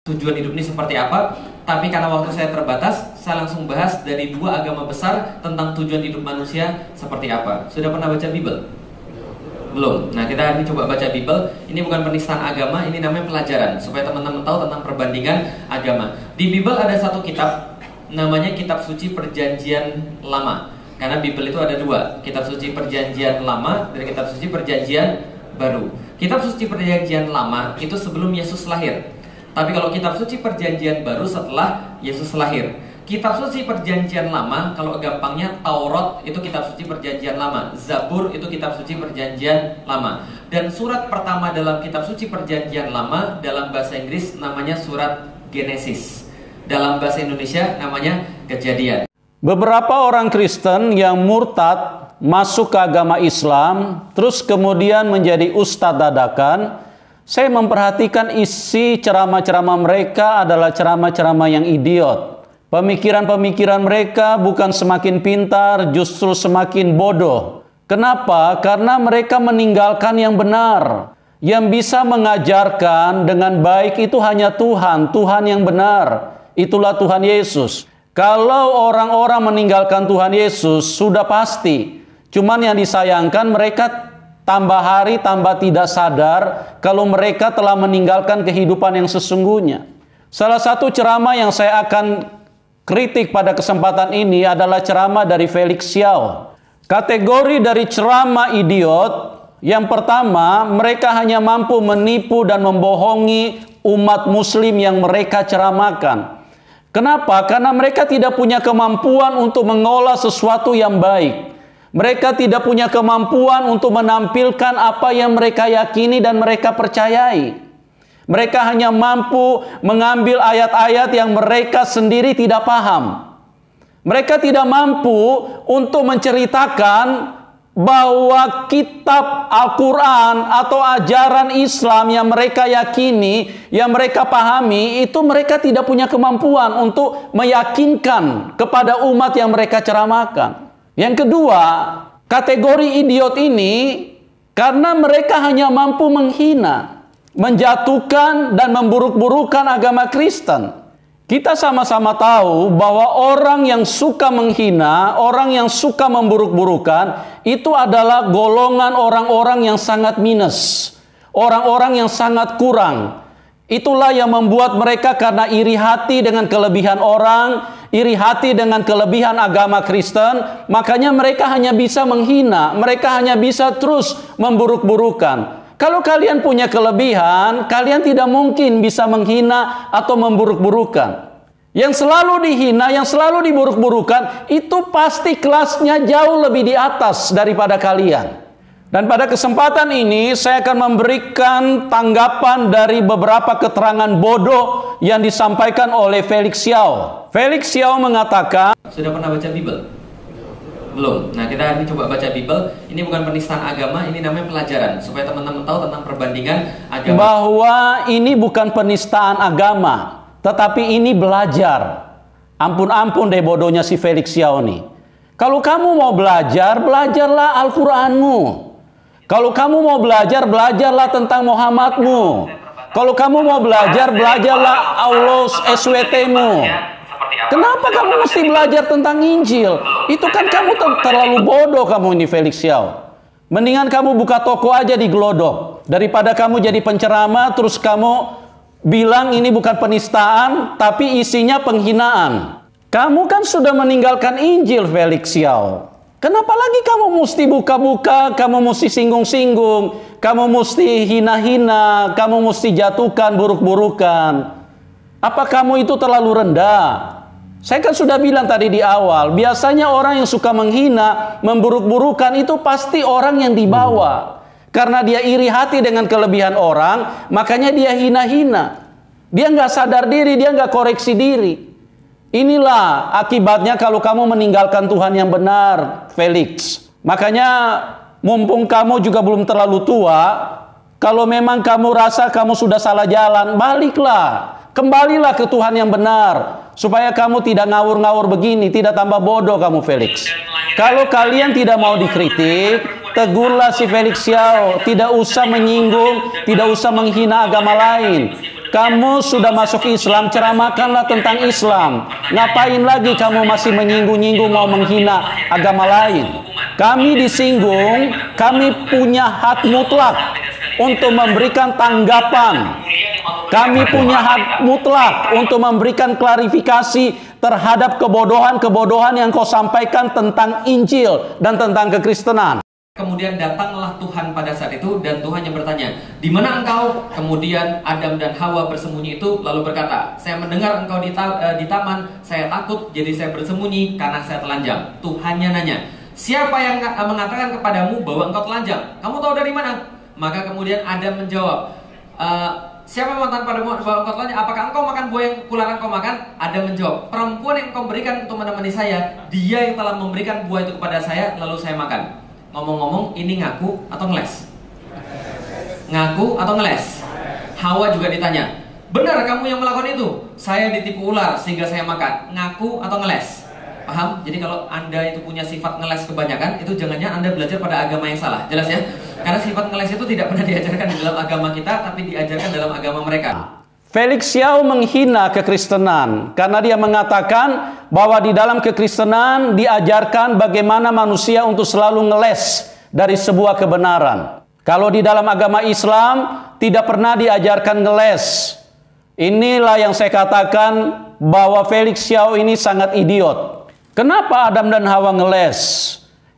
tujuan hidup ini seperti apa. Tapi karena waktu saya terbatas, saya langsung bahas dari dua agama besar tentang tujuan hidup manusia seperti apa. Sudah pernah baca Bible? Belum. Nah, kita hari ini coba baca Bible. Ini bukan penistaan agama, ini namanya pelajaran, supaya teman-teman tahu tentang perbandingan agama. Di Bible ada satu kitab, namanya Kitab Suci Perjanjian Lama. Karena Bible itu ada dua, Kitab Suci Perjanjian Lama dan Kitab Suci Perjanjian Baru. Kitab Suci Perjanjian Lama itu sebelum Yesus lahir. Tapi kalau Kitab Suci Perjanjian Baru setelah Yesus lahir. Kitab Suci Perjanjian Lama, kalau gampangnya Taurat itu Kitab Suci Perjanjian Lama, Zabur itu Kitab Suci Perjanjian Lama. Dan surat pertama dalam Kitab Suci Perjanjian Lama dalam bahasa Inggris namanya surat Genesis. Dalam bahasa Indonesia namanya Kejadian. Beberapa orang Kristen yang murtad masuk ke agama Islam, terus kemudian menjadi ustadz dadakan. Saya memperhatikan isi ceramah-ceramah mereka adalah ceramah-ceramah yang idiot. Pemikiran-pemikiran mereka bukan semakin pintar, justru semakin bodoh. Kenapa? Karena mereka meninggalkan yang benar. Yang bisa mengajarkan dengan baik itu hanya Tuhan, Tuhan yang benar. Itulah Tuhan Yesus. Kalau orang-orang meninggalkan Tuhan Yesus, sudah pasti. Cuman yang disayangkan mereka tambah hari tambah tidak sadar kalau mereka telah meninggalkan kehidupan yang sesungguhnya. Salah satu ceramah yang saya akan kritik pada kesempatan ini adalah ceramah dari Felix Xiao. Kategori dari ceramah idiot, yang pertama, mereka hanya mampu menipu dan membohongi umat muslim yang mereka ceramahkan. Kenapa? Karena mereka tidak punya kemampuan untuk mengolah sesuatu yang baik. Mereka tidak punya kemampuan untuk menampilkan apa yang mereka yakini dan mereka percayai. Mereka hanya mampu mengambil ayat-ayat yang mereka sendiri tidak paham. Mereka tidak mampu untuk menceritakan bahwa kitab Al-Quran atau ajaran Islam yang mereka yakini, yang mereka pahami, itu mereka tidak punya kemampuan untuk meyakinkan kepada umat yang mereka ceramahkan. Yang kedua, kategori idiot ini karena mereka hanya mampu menghina, menjatuhkan dan memburuk-burukan agama Kristen. Kita sama-sama tahu bahwa orang yang suka menghina, orang yang suka memburuk-burukan, itu adalah golongan orang-orang yang sangat minus, orang-orang yang sangat kurang. Itulah yang membuat mereka karena iri hati dengan kelebihan orang, iri hati dengan kelebihan agama Kristen, makanya mereka hanya bisa menghina, mereka hanya bisa terus memburuk-burukan. Kalau kalian punya kelebihan, kalian tidak mungkin bisa menghina atau memburuk-burukan. Yang selalu dihina, yang selalu diburuk-burukan, itu pasti kelasnya jauh lebih di atas daripada kalian. Dan pada kesempatan ini saya akan memberikan tanggapan dari beberapa keterangan bodoh yang disampaikan oleh Felix Xiao. Felix Xiao mengatakan, sudah pernah baca Bible? Belum. Nah, kita hari ini coba baca Bible. Ini bukan penistaan agama, ini namanya pelajaran, supaya teman-teman tahu tentang perbandingan agama. Bahwa ini bukan penistaan agama, tetapi ini belajar. Ampun-ampun deh bodohnya si Felix Xiao nih. Kalau kamu mau belajar, belajarlah Al-Quranmu. Kalau kamu mau belajar, belajarlah tentang Muhammadmu. Kalau kamu mau belajar, belajarlah Allah SWT-mu. Kenapa kamu mesti belajar tentang Injil? Itu kan kamu terlalu bodoh kamu ini Felix Xiao. Mendingan kamu buka toko aja di Glodok. Daripada kamu jadi penceramah, terus kamu bilang ini bukan penistaan, tapi isinya penghinaan. Kamu kan sudah meninggalkan Injil Felix Xiao. Kenapa lagi kamu mesti buka-buka, kamu mesti singgung-singgung, kamu mesti hina-hina, kamu mesti jatuhkan buruk-burukan? Apa kamu itu terlalu rendah? Saya kan sudah bilang tadi di awal, biasanya orang yang suka menghina, memburuk-burukan itu pasti orang yang dibawa. Karena dia iri hati dengan kelebihan orang, makanya dia hina-hina. Dia nggak sadar diri, dia nggak koreksi diri. Inilah akibatnya kalau kamu meninggalkan Tuhan yang benar, Felix. Makanya mumpung kamu juga belum terlalu tua, kalau memang kamu rasa kamu sudah salah jalan, baliklah. Kembalilah ke Tuhan yang benar. Supaya kamu tidak ngawur-ngawur begini, tidak tambah bodoh kamu Felix. Kalau kalian tidak mau dikritik, tegurlah si Felix Xiao. Tidak usah menyinggung, tidak usah menghina agama lain. Kamu sudah masuk Islam, ceramahkanlah tentang Islam. Ngapain lagi kamu masih menyinggung-nyinggung mau menghina agama lain? Kami disinggung, kami punya hak mutlak untuk memberikan tanggapan. Kami punya hak mutlak untuk memberikan klarifikasi terhadap kebodohan-kebodohan yang kau sampaikan tentang Injil dan tentang kekristenan. Kemudian datanglah Tuhan pada saat itu, dan Tuhan yang bertanya, di mana engkau? Kemudian Adam dan Hawa bersembunyi itu lalu berkata, saya mendengar engkau di taman, saya takut, jadi saya bersembunyi karena saya telanjang. Tuhannya nanya, siapa yang mengatakan kepadamu bahwa engkau telanjang? Kamu tahu dari mana? Maka kemudian Adam menjawab, siapa yang mengatakan padamu bahwa engkau telanjang? Apakah engkau makan buah yang kularang engkau makan? Adam menjawab, perempuan yang engkau berikan untuk menemani saya, dia yang telah memberikan buah itu kepada saya, lalu saya makan. Ngomong-ngomong, ini ngaku atau ngeles? Ngaku atau ngeles? Hawa juga ditanya, benar kamu yang melakukan itu? Saya ditipu ular sehingga saya makan. Ngaku atau ngeles? Paham? Jadi kalau Anda itu punya sifat ngeles kebanyakan, itu jangannya Anda belajar pada agama yang salah. Jelas ya? Karena sifat ngeles itu tidak pernah diajarkan di dalam agama kita, tapi diajarkan dalam agama mereka. Felix Xiao menghina kekristenan karena dia mengatakan bahwa di dalam kekristenan diajarkan bagaimana manusia untuk selalu ngeles dari sebuah kebenaran. Kalau di dalam agama Islam tidak pernah diajarkan ngeles. Inilah yang saya katakan bahwa Felix Xiao ini sangat idiot. Kenapa Adam dan Hawa ngeles?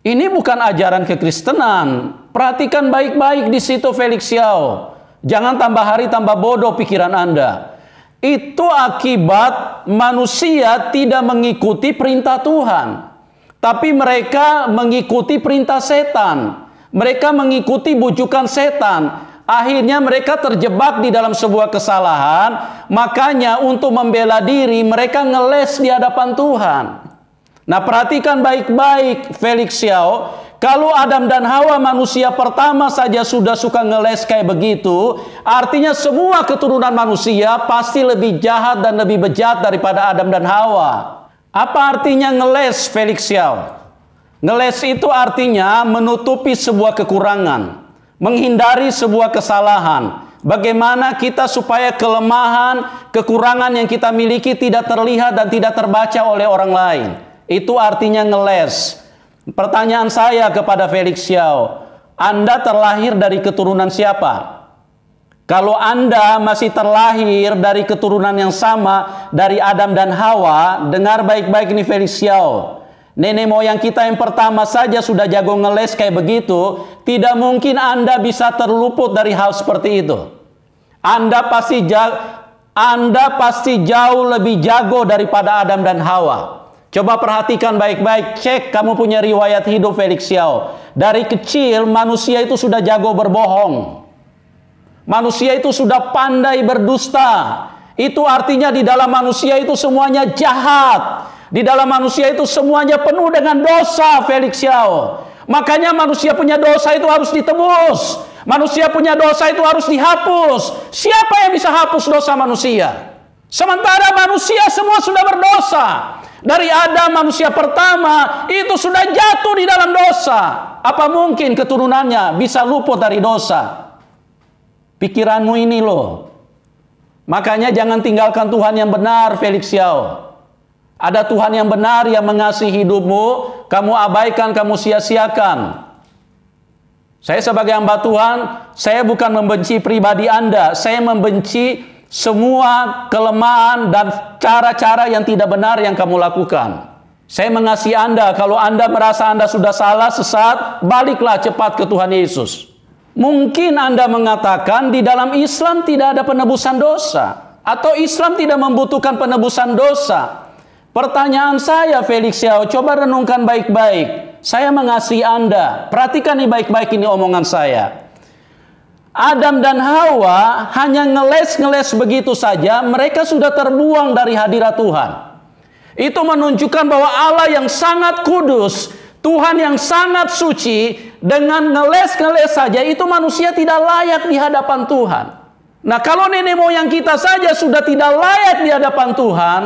Ini bukan ajaran kekristenan. Perhatikan baik-baik di situ Felix Xiao. Jangan tambah hari tambah bodoh pikiran Anda. Itu akibat manusia tidak mengikuti perintah Tuhan, tapi mereka mengikuti perintah setan. Mereka mengikuti bujukan setan. Akhirnya mereka terjebak di dalam sebuah kesalahan. Makanya untuk membela diri mereka ngeles di hadapan Tuhan. Nah, perhatikan baik-baik Felix Xiao. Kalau Adam dan Hawa manusia pertama saja sudah suka ngeles kayak begitu, artinya semua keturunan manusia pasti lebih jahat dan lebih bejat daripada Adam dan Hawa. Apa artinya ngeles, Felix Xiao? Ngeles itu artinya menutupi sebuah kekurangan, menghindari sebuah kesalahan. Bagaimana kita supaya kelemahan, kekurangan yang kita miliki tidak terlihat dan tidak terbaca oleh orang lain. Itu artinya ngeles. Pertanyaan saya kepada Felix Xiao, Anda terlahir dari keturunan siapa? Kalau Anda masih terlahir dari keturunan yang sama dari Adam dan Hawa, dengar baik-baik ini Felix Xiao. Nenek moyang kita yang pertama saja sudah jago ngeles kayak begitu, tidak mungkin Anda bisa terluput dari hal seperti itu. Anda pasti jauh lebih jago daripada Adam dan Hawa. Coba perhatikan baik-baik, cek kamu punya riwayat hidup Felix Xiao. Dari kecil manusia itu sudah jago berbohong. Manusia itu sudah pandai berdusta. Itu artinya di dalam manusia itu semuanya jahat. Di dalam manusia itu semuanya penuh dengan dosa Felix Xiao. Makanya manusia punya dosa itu harus ditebus. Manusia punya dosa itu harus dihapus. Siapa yang bisa hapus dosa manusia? Sementara manusia semua sudah berdosa. Dari Adam manusia pertama itu sudah jatuh di dalam dosa. Apa mungkin keturunannya bisa luput dari dosa? Pikiranmu ini loh. Makanya jangan tinggalkan Tuhan yang benar Felix Xiao. Ada Tuhan yang benar yang mengasihi hidupmu, kamu abaikan, kamu sia-siakan. Saya sebagai hamba Tuhan, saya bukan membenci pribadi Anda, saya membenci semua kelemahan dan cara-cara yang tidak benar yang kamu lakukan. Saya mengasihi Anda. Kalau Anda merasa Anda sudah salah, sesat, baliklah cepat ke Tuhan Yesus. Mungkin Anda mengatakan di dalam Islam tidak ada penebusan dosa, atau Islam tidak membutuhkan penebusan dosa. Pertanyaan saya Felix Xiao, coba renungkan baik-baik. Saya mengasihi Anda. Perhatikan nih baik-baik ini omongan saya. Adam dan Hawa hanya ngeles-ngeles begitu saja, mereka sudah terbuang dari hadirat Tuhan. Itu menunjukkan bahwa Allah yang sangat kudus, Tuhan yang sangat suci, dengan ngeles-ngeles saja itu manusia tidak layak di hadapan Tuhan. Nah, kalau nenek moyang kita saja sudah tidak layak di hadapan Tuhan,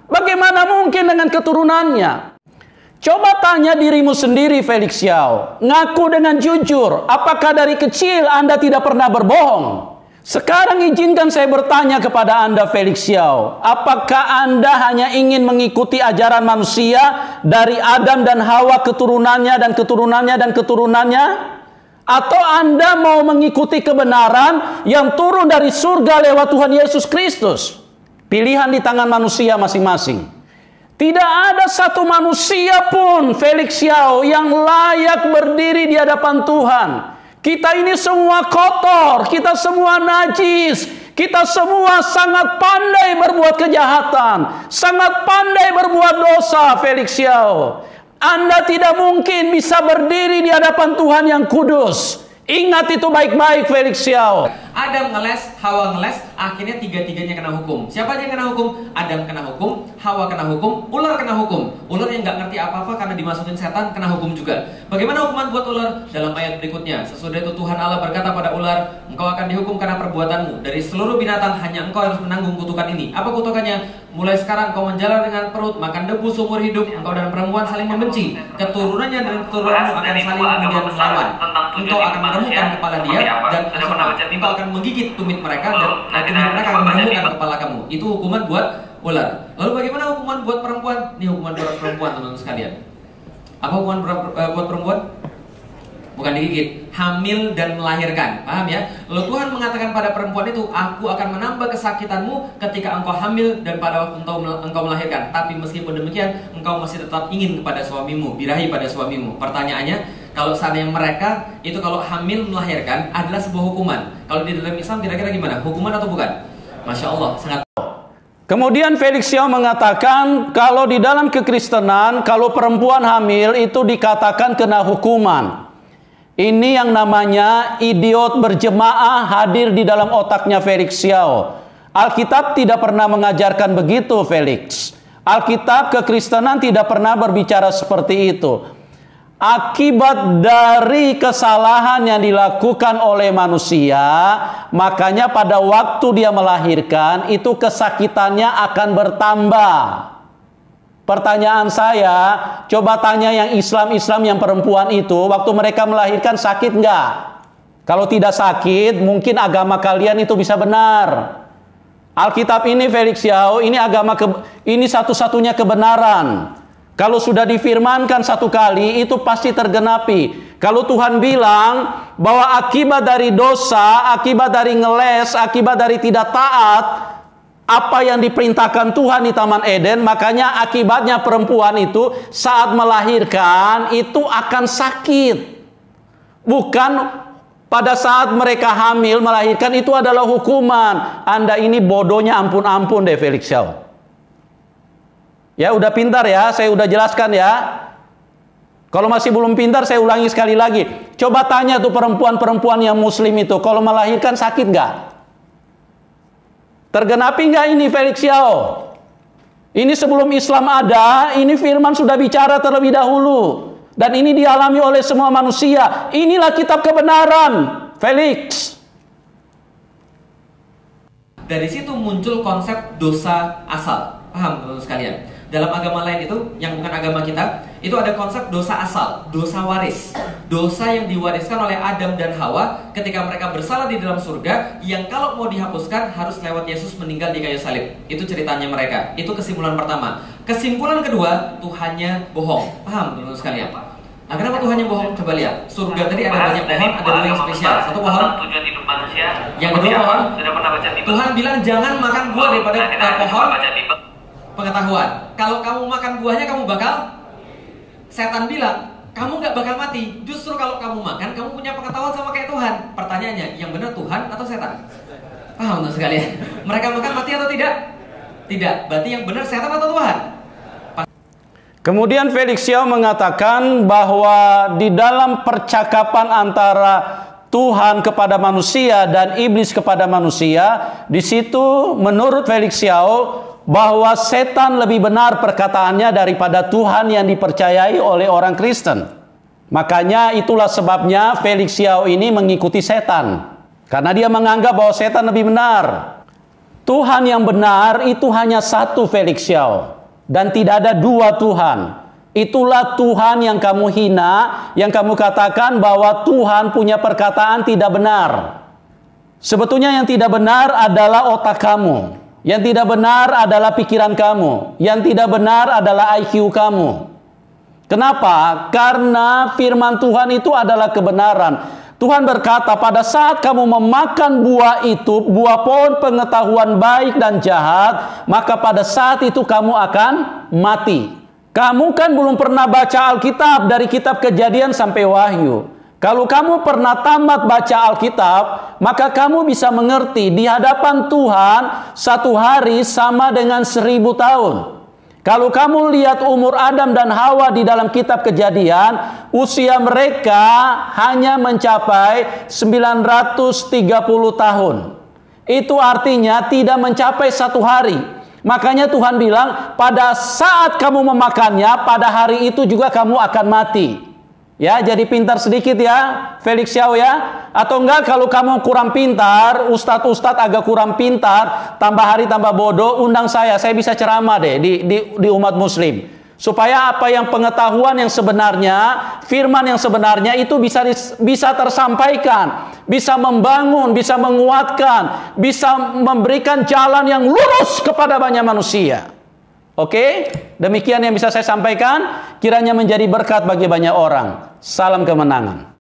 bagaimana mungkin dengan keturunannya? Coba tanya dirimu sendiri Felix Xiao. Ngaku dengan jujur. Apakah dari kecil Anda tidak pernah berbohong? Sekarang izinkan saya bertanya kepada Anda, Felix Xiao. Apakah Anda hanya ingin mengikuti ajaran manusia dari Adam dan Hawa, keturunannya dan keturunannya dan keturunannya? Atau Anda mau mengikuti kebenaran yang turun dari surga lewat Tuhan Yesus Kristus? Pilihan di tangan manusia masing-masing. Tidak ada satu manusia pun, Felix Xiao, yang layak berdiri di hadapan Tuhan. Kita ini semua kotor, kita semua najis, kita semua sangat pandai berbuat kejahatan, sangat pandai berbuat dosa, Felix Xiao. Anda tidak mungkin bisa berdiri di hadapan Tuhan yang kudus. Ingat itu baik-baik, Felix Xiao. Adam ngeles, Hawa ngeles, akhirnya tiga-tiganya kena hukum. Siapa aja yang kena hukum? Adam kena hukum, Hawa kena hukum, ular kena hukum. Ular yang nggak ngerti apa-apa karena dimasukin setan kena hukum juga. Bagaimana hukuman buat ular? Dalam ayat berikutnya, sesudah itu Tuhan Allah berkata pada ular, engkau akan dihukum karena perbuatanmu. Dari seluruh binatang hanya engkau harus menanggung kutukan ini. Apa kutukannya? Mulai sekarang engkau menjalar dengan perut, makan debu seumur hidup. Engkau dan perempuan saling membenci. Keturunannya dan keturunanmu akan saling kemudian melawan. Engkau akan meremukkan kepala dia dan engkau akan menggigit tumit mereka dan tumit mereka akan meremukkan kepala kamu. Itu hukuman buat ular. Lalu bagaimana hukuman buat perempuan? Ini hukuman buat perempuan, teman-teman sekalian. Apa hukuman buat perempuan? Bukan digigit, hamil dan melahirkan. Paham ya? Lalu Tuhan mengatakan pada perempuan itu, aku akan menambah kesakitanmu ketika engkau hamil dan pada waktu engkau melahirkan. Tapi meskipun demikian, engkau masih tetap ingin kepada suamimu, birahi pada suamimu. Pertanyaannya, kalau seandainya mereka itu kalau hamil melahirkan adalah sebuah hukuman. Kalau di dalam Islam kira-kira gimana? Hukuman atau bukan? Masya Allah, sangat. Kemudian Felix Xiao mengatakan kalau di dalam kekristenan, kalau perempuan hamil itu dikatakan kena hukuman. Ini yang namanya idiot berjemaah hadir di dalam otaknya Felix Xiao. Alkitab tidak pernah mengajarkan begitu, Felix. Alkitab kekristenan tidak pernah berbicara seperti itu. Akibat dari kesalahan yang dilakukan oleh manusia, makanya pada waktu dia melahirkan, itu kesakitannya akan bertambah. Pertanyaan saya, coba tanya yang Islam yang perempuan itu, waktu mereka melahirkan sakit nggak? Kalau tidak sakit, mungkin agama kalian itu bisa benar. Alkitab ini, Felix Xiao, ini ini satu-satunya kebenaran. Kalau sudah difirmankan satu kali, itu pasti tergenapi. Kalau Tuhan bilang bahwa akibat dari dosa, akibat dari ngeles, akibat dari tidak taat, apa yang diperintahkan Tuhan di Taman Eden, makanya akibatnya perempuan itu saat melahirkan itu akan sakit. Bukan pada saat mereka hamil melahirkan itu adalah hukuman. Anda ini bodohnya ampun-ampun deh, Felix Xiao. Ya udah pintar ya, saya udah jelaskan ya. Kalau masih belum pintar, saya ulangi sekali lagi. Coba tanya tuh perempuan-perempuan yang muslim itu, kalau melahirkan sakit nggak? Tergenapi nggak ini, Felix Xiao? Ini sebelum Islam ada, ini firman sudah bicara terlebih dahulu. Dan ini dialami oleh semua manusia. Inilah kitab kebenaran, Felix. Dari situ muncul konsep dosa asal. Paham teman-teman sekalian? Dalam agama lain itu, yang bukan agama kita, itu ada konsep dosa asal, dosa waris. Dosa yang diwariskan oleh Adam dan Hawa ketika mereka bersalah di dalam surga, yang kalau mau dihapuskan harus lewat Yesus meninggal di kayu salib. Itu ceritanya mereka. Itu kesimpulan pertama. Kesimpulan kedua, Tuhannya bohong. Paham teman-teman sekalian? Nah, kenapa Tuhannya bohong? Coba lihat. Surga tadi ada banyak pohon, ada dua yang spesial. Satu pohon. Yang kedua pohon. Tuhan bilang jangan makan buah daripada pohon pengetahuan. Kalau kamu makan buahnya kamu bakal. Setan bilang kamu nggak bakal mati. Justru kalau kamu makan, kamu punya pengetahuan sama kayak Tuhan. Pertanyaannya, yang benar Tuhan atau setan? Paham teman sekalian? Mereka makan mati atau tidak? Tidak. Berarti yang benar setan atau Tuhan? Kemudian Felix Xiao mengatakan bahwa di dalam percakapan antara Tuhan kepada manusia dan iblis kepada manusia, di situ menurut Felix Xiao bahwa setan lebih benar perkataannya daripada Tuhan yang dipercayai oleh orang Kristen. Makanya itulah sebabnya Felix Xiao ini mengikuti setan, karena dia menganggap bahwa setan lebih benar. Tuhan yang benar itu hanya satu, Felix Xiao, dan tidak ada dua Tuhan. Itulah Tuhan yang kamu hina, yang kamu katakan bahwa Tuhan punya perkataan tidak benar. Sebetulnya yang tidak benar adalah otak kamu. Yang tidak benar adalah pikiran kamu. Yang tidak benar adalah IQ kamu. Kenapa? Karena firman Tuhan itu adalah kebenaran. Tuhan berkata, pada saat kamu memakan buah itu, buah pohon pengetahuan baik dan jahat, maka pada saat itu kamu akan mati. Kamu kan belum pernah baca Alkitab dari kitab Kejadian sampai Wahyu. Kalau kamu pernah tamat baca Alkitab, maka kamu bisa mengerti di hadapan Tuhan satu hari sama dengan 1000 tahun. Kalau kamu lihat umur Adam dan Hawa di dalam kitab Kejadian, usia mereka hanya mencapai 930 tahun. Itu artinya tidak mencapai satu hari. Makanya Tuhan bilang, pada saat kamu memakannya, pada hari itu juga kamu akan mati. Ya, jadi pintar sedikit ya, Felix Xiao ya. Atau enggak, kalau kamu kurang pintar, ustadz agak kurang pintar, tambah hari tambah bodoh, undang saya bisa ceramah deh di umat muslim. Supaya apa yang pengetahuan yang sebenarnya, firman yang sebenarnya itu bisa tersampaikan, bisa membangun, bisa menguatkan, bisa memberikan jalan yang lurus kepada banyak manusia. Oke, demikian yang bisa saya sampaikan. Kiranya menjadi berkat bagi banyak orang. Salam kemenangan.